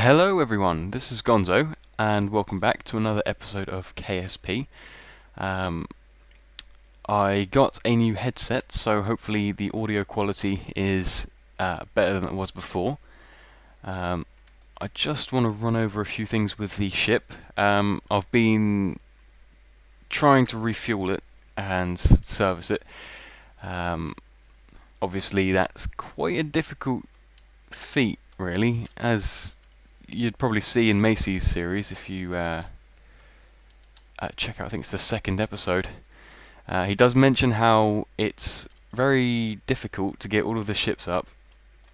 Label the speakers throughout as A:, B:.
A: Hello everyone, this is Gonzo, and welcome back to another episode of KSP. I got a new headset, so hopefully the audio quality is better than it was before. I just want to run over a few things with the ship. I've been trying to refuel it and service it. Obviously that's quite a difficult feat, really, as you'd probably see in Macy's series if you check out, I think it's the second episode. He does mention how it's very difficult to get all of the ships up,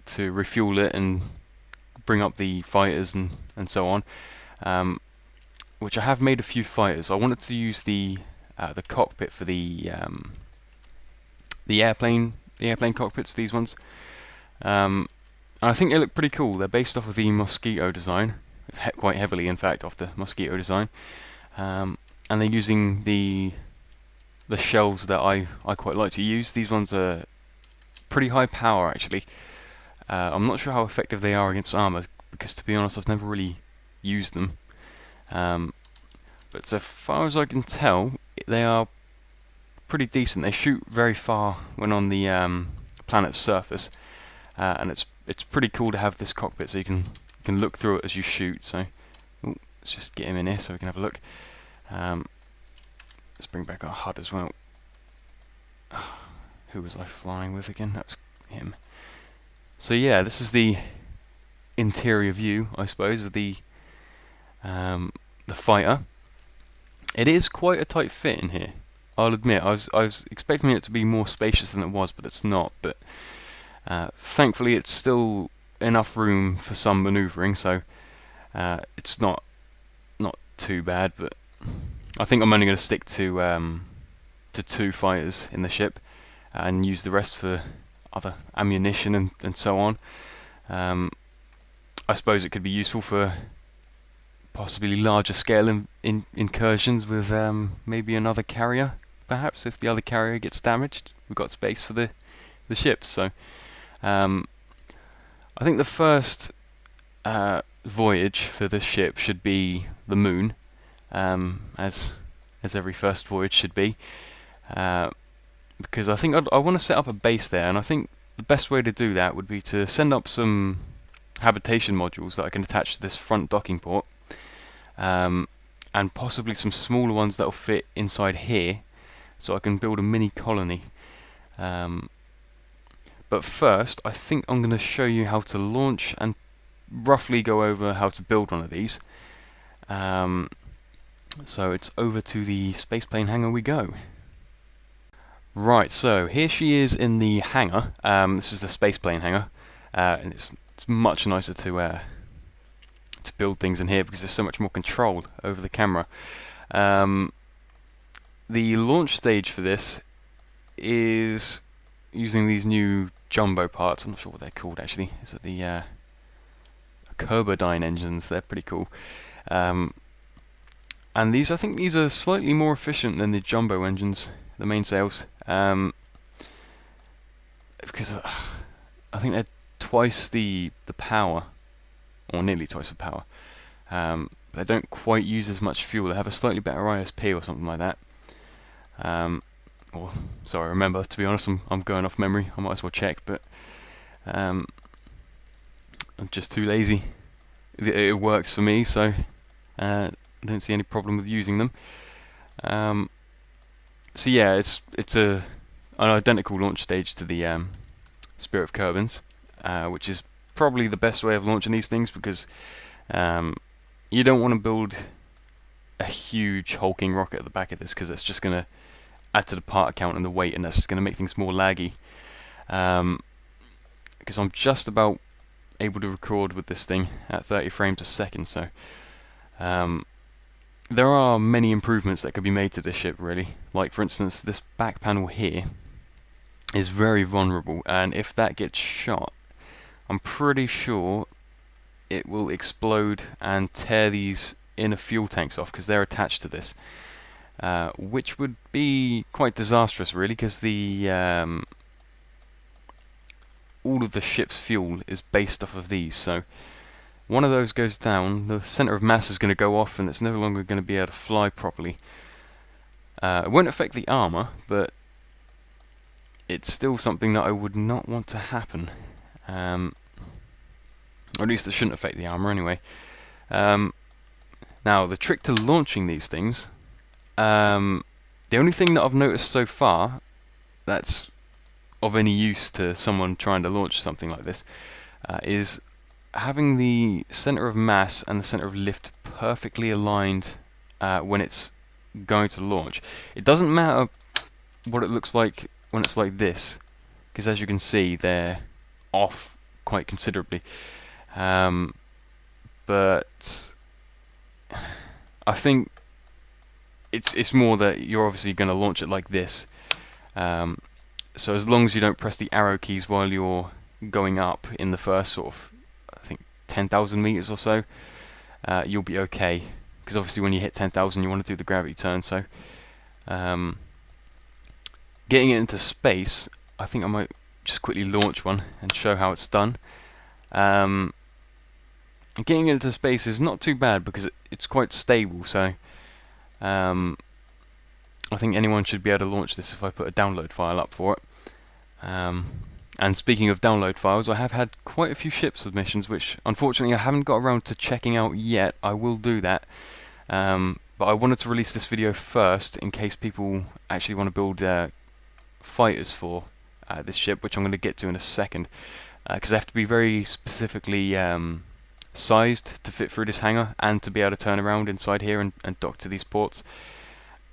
A: to refuel it and bring up the fighters and so on. Which I have made a few fighters. I wanted to use the cockpit for the airplane cockpits. These ones. And I think they look pretty cool. They're based off of the Mosquito design, quite heavily in fact off the Mosquito design, and they're using the shells that I quite like to use. These ones are pretty high power actually. I'm not sure how effective they are against armor, because to be honest I've never really used them, but so far as I can tell they are pretty decent. They shoot very far when on the planet's surface, and it's pretty cool to have this cockpit so you can look through it as you shoot. So let's just get him in here so we can have a look. Let's bring back our HUD as well. Who was I flying with again? That's him. So yeah, this is the interior view, I suppose, of the fighter. It is quite a tight fit in here, I'll admit. I was expecting it to be more spacious than it was, but it's not. But thankfully it's still enough room for some manoeuvring, so it's not too bad. But I think I'm only going to stick to 2 fighters in the ship and use the rest for other ammunition and so on. I suppose it could be useful for possibly larger scale incursions with maybe another carrier, perhaps, if the other carrier gets damaged. We've got space for the ships, so I think the first voyage for this ship should be the moon, as every first voyage should be, because I think I want to set up a base there, and I think the best way to do that would be to send up some habitation modules that I can attach to this front docking port, and possibly some smaller ones that will fit inside here, so I can build a mini colony. But first, I think I'm going to show you how to launch and roughly go over how to build one of these. So it's over to the spaceplane hangar we go. Right, so here she is in the hangar. This is the spaceplane hangar, and it's much nicer to build things in here because there's so much more control over the camera. The launch stage for this is using these new jumbo parts. I'm not sure what they're called actually. Is it the Kerberdyne engines? They're pretty cool. And I think these are slightly more efficient than the jumbo engines, the mainsails, because I think they're twice the power, or nearly twice the power. They don't quite use as much fuel. They have a slightly better ISP or something like that. Or sorry, remember, to be honest, I'm going off memory. I might as well check, but I'm just too lazy. It works for me, so I don't see any problem with using them. So yeah, it's an identical launch stage to the Spirit of Kerbin's, which is probably the best way of launching these things, because you don't want to build a huge hulking rocket at the back of this, because it's just going to add to the part count and the weight, and that's just going to make things more laggy. Because I'm just about able to record with this thing at 30 frames a second, so there are many improvements that could be made to this ship, really. Like, for instance, this back panel here is very vulnerable, and if that gets shot, I'm pretty sure it will explode and tear these inner fuel tanks off, because they're attached to this. Which would be quite disastrous, really, because all of the ship's fuel is based off of these. So one of those goes down, the center of mass is going to go off and it's no longer going to be able to fly properly. It won't affect the armor, but it's still something that I would not want to happen. Or at least it shouldn't affect the armor anyway. Now, the trick to launching these things, the only thing that I've noticed so far that's of any use to someone trying to launch something like this, is having the center of mass and the center of lift perfectly aligned when it's going to launch. It doesn't matter what it looks like when it's like this, because as you can see they're off quite considerably. But I think it's more that you're obviously going to launch it like this. So as long as you don't press the arrow keys while you're going up in the first sort of, I think, 10,000 meters or so, you'll be okay. Because obviously when you hit 10,000 you want to do the gravity turn, so getting it into space, I think I might just quickly launch one and show how it's done. Getting it into space is not too bad because it's quite stable, so I think anyone should be able to launch this if I put a download file up for it. And speaking of download files, I have had quite a few ship submissions which unfortunately I haven't got around to checking out yet. I will do that, but I wanted to release this video first in case people actually want to build fighters for this ship, which I'm going to get to in a second, because they have to be very specifically sized to fit through this hangar and to be able to turn around inside here and dock to these ports.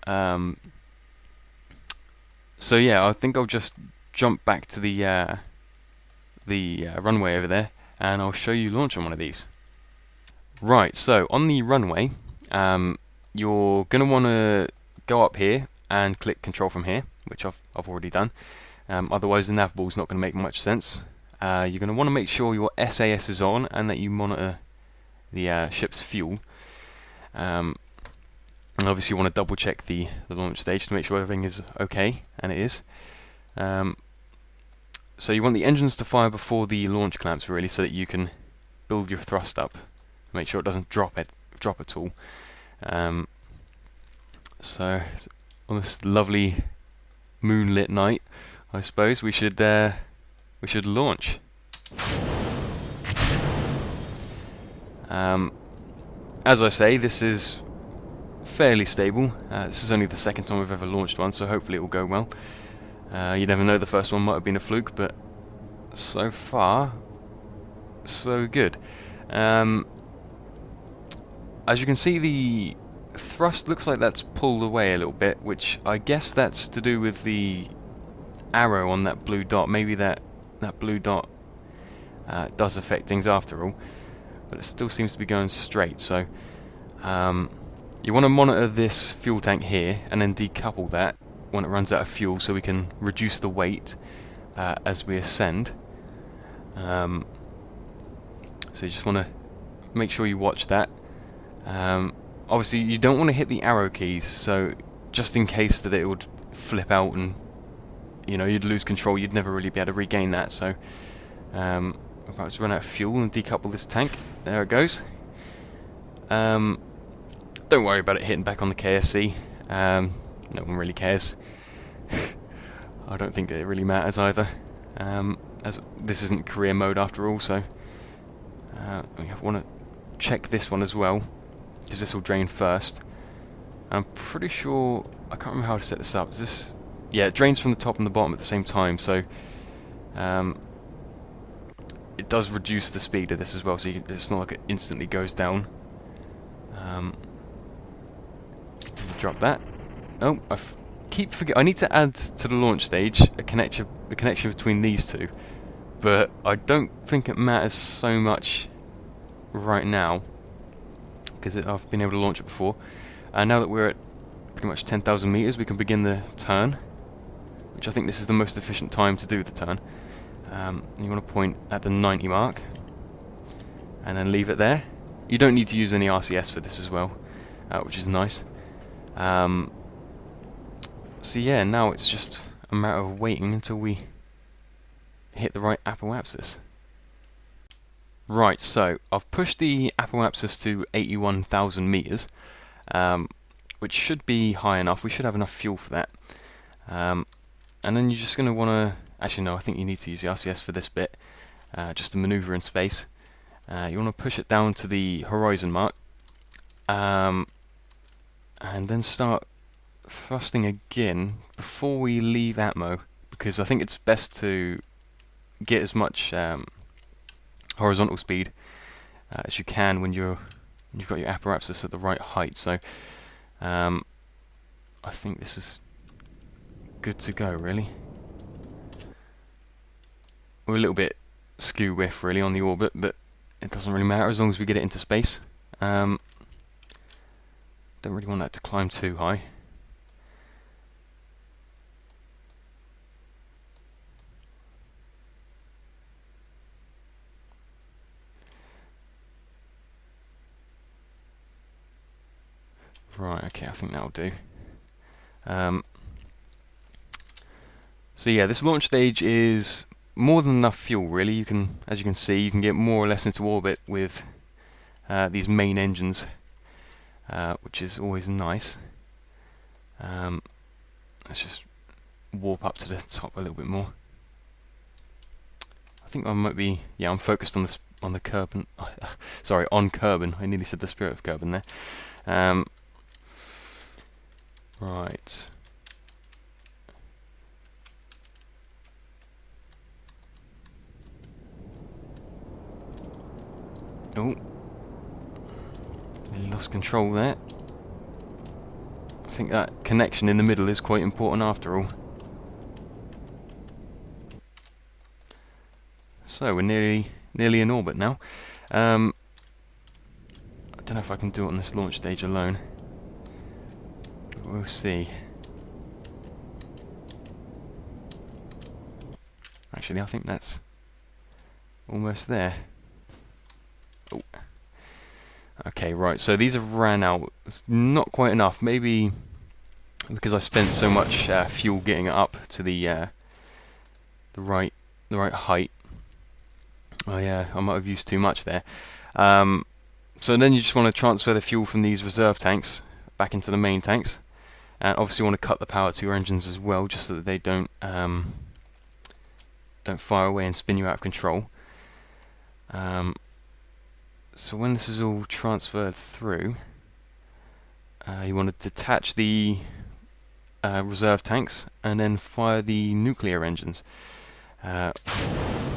A: So yeah, I think I'll just jump back to the runway over there and I'll show you launching one of these. Right, so on the runway, you're going to want to go up here and click control from here, which I've already done. Otherwise the nav ball is not going to make much sense. You're going to want to make sure your SAS is on and that you monitor the ship's fuel. And obviously you want to double check the launch stage to make sure everything is okay, and it is. So you want the engines to fire before the launch clamps, really, so that you can build your thrust up, make sure it doesn't drop at all. So on this lovely moonlit night, I suppose we should launch. As I say, this is fairly stable. This is only the second time I've ever launched one, so hopefully it will go well. You never know, the first one might have been a fluke, but so far, so good. As you can see, the thrust looks like that's pulled away a little bit, which I guess that's to do with the arrow on that blue dot. Maybe that blue dot does affect things after all, but it still seems to be going straight. So you want to monitor this fuel tank here and then decouple that when it runs out of fuel, so we can reduce the weight as we ascend. So you just want to make sure you watch that. Obviously you don't want to hit the arrow keys, so just in case that it would flip out and you'd lose control, you'd never really be able to regain that. So I'm about to run out of fuel and decouple this tank. There it goes. Don't worry about it hitting back on the KSC. No one really cares. I don't think it really matters either, as this isn't career mode after all. So we want to check this one as well, because this will drain first. I'm pretty sure, I can't remember how to set this up. Is this? Yeah, it drains from the top and the bottom at the same time, so it does reduce the speed of this as well, so it's not like it instantly goes down. Drop that. Oh, keep forgetting. I need to add to the launch stage a connection between these two, but I don't think it matters so much right now because I've been able to launch it before. And now that we're at pretty much 10,000 meters, we can begin the turn, which I think this is the most efficient time to do the turn. You want to point at the 90 mark and then leave it there. You don't need to use any RCS for this as well, which is nice. So yeah, now it's just a matter of waiting until we hit the right apoapsis. Right, so I've pushed the apoapsis to 81,000 meters, which should be high enough. We should have enough fuel for that. And then you're just going to want to, actually no, I think you need to use the RCS for this bit, just to maneuver in space. You want to push it down to the horizon mark, and then start thrusting again before we leave Atmo, because I think it's best to get as much horizontal speed as you can when you've got your apparatus at the right height. So I think this is good to go, really. We're a little bit skew whiff really on the orbit, but it doesn't really matter as long as we get it into space. Don't really want that to climb too high. Right, okay, I think that'll do. So yeah, this launch stage is more than enough fuel, really. You can, as you can see, you can get more or less into orbit with these main engines, which is always nice. Let's just warp up to the top a little bit more. I think I might be, yeah, I'm focused on this on the Kerbin. Sorry, on Kerbin. I nearly said the spirit of Kerbin there. Right. Oh, we lost control there. I think that connection in the middle is quite important after all. So we're nearly in orbit now. I don't know if I can do it on this launch stage alone. We'll see. Actually, I think that's almost there. Oh. Okay, right. So these have ran out. It's not quite enough. Maybe because I spent so much fuel getting it up to the right height. Oh yeah, I might have used too much there. So then you just want to transfer the fuel from these reserve tanks back into the main tanks. And obviously you want to cut the power to your engines as well, just so that they don't fire away and spin you out of control. So when this is all transferred through, you want to detach the reserve tanks and then fire the nuclear engines, or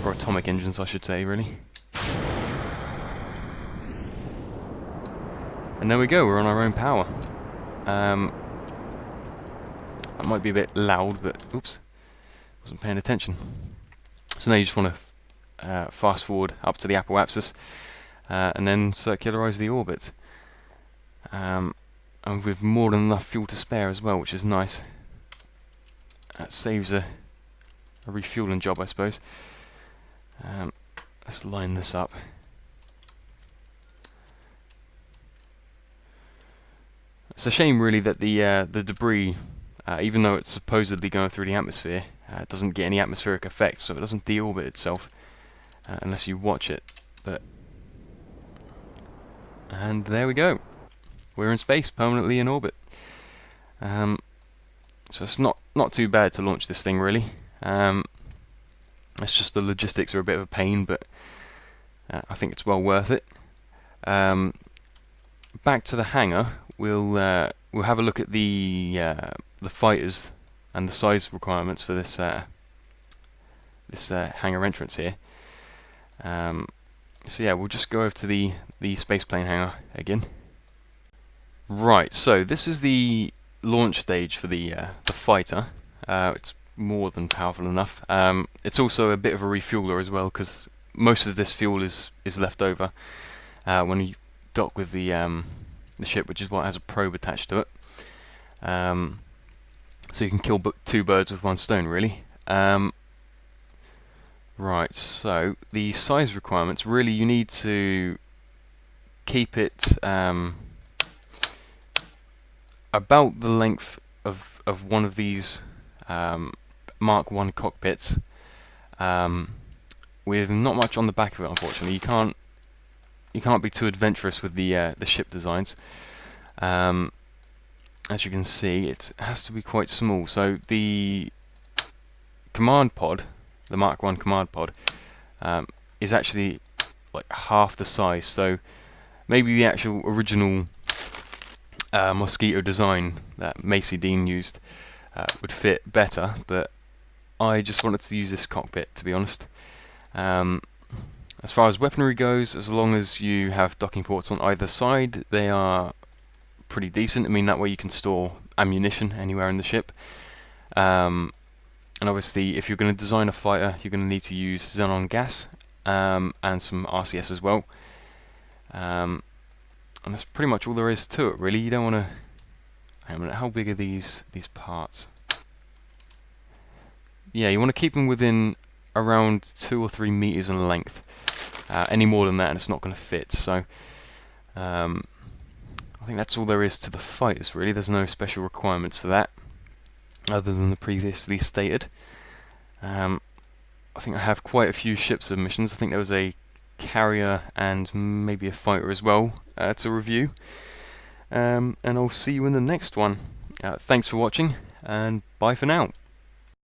A: atomic engines I should say, really. And there we go, we're on our own power. That might be a bit loud, but oops, wasn't paying attention. So now you just want to fast forward up to the apoapsis and then circularize the orbit. And with more than enough fuel to spare as well, which is nice. That saves a refueling job, I suppose. Let's line this up. It's a shame, really, that the debris, even though it's supposedly going through the atmosphere, it doesn't get any atmospheric effect, so it doesn't deorbit itself unless you watch it. And there we go. We're in space, permanently in orbit. So it's not too bad to launch this thing, really. It's just the logistics are a bit of a pain, but I think it's well worth it. Back to the hangar, we'll have a look at the fighters and the size requirements for this hangar entrance here. So yeah, we'll just go over to the spaceplane hangar again. Right, so this is the launch stage for the fighter. It's more than powerful enough. It's also a bit of a refueler as well, because most of this fuel is left over when you dock with the ship, which is what has a probe attached to it. So you can kill two birds with one stone, really. Right, so the size requirements, really you need to keep it about the length of one of these Mark 1 cockpits, with not much on the back of it. Unfortunately, you can't be too adventurous with the ship designs. As you can see, it has to be quite small. So the command pod, the Mark 1 command pod, is actually like half the size. So maybe the actual original Mosquito design that Macy Dean used would fit better, but I just wanted to use this cockpit, to be honest. As far as weaponry goes, as long as you have docking ports on either side, they are pretty decent. I mean, that way you can store ammunition anywhere in the ship. And obviously, if you're going to design a fighter, you're going to need to use xenon gas and some RCS as well. And that's pretty much all there is to it, really. You don't want to... Hang on a minute, how big are these parts? Yeah, you want to keep them within around 2 or 3 meters in length. Any more than that, and it's not going to fit. So, I think that's all there is to the fighters, really. There's no special requirements for that, other than the previously stated. I think I have quite a few ship submissions. I think there was a carrier and maybe a fighter as well to review. And I'll see you in the next one. Thanks for watching, and bye for now.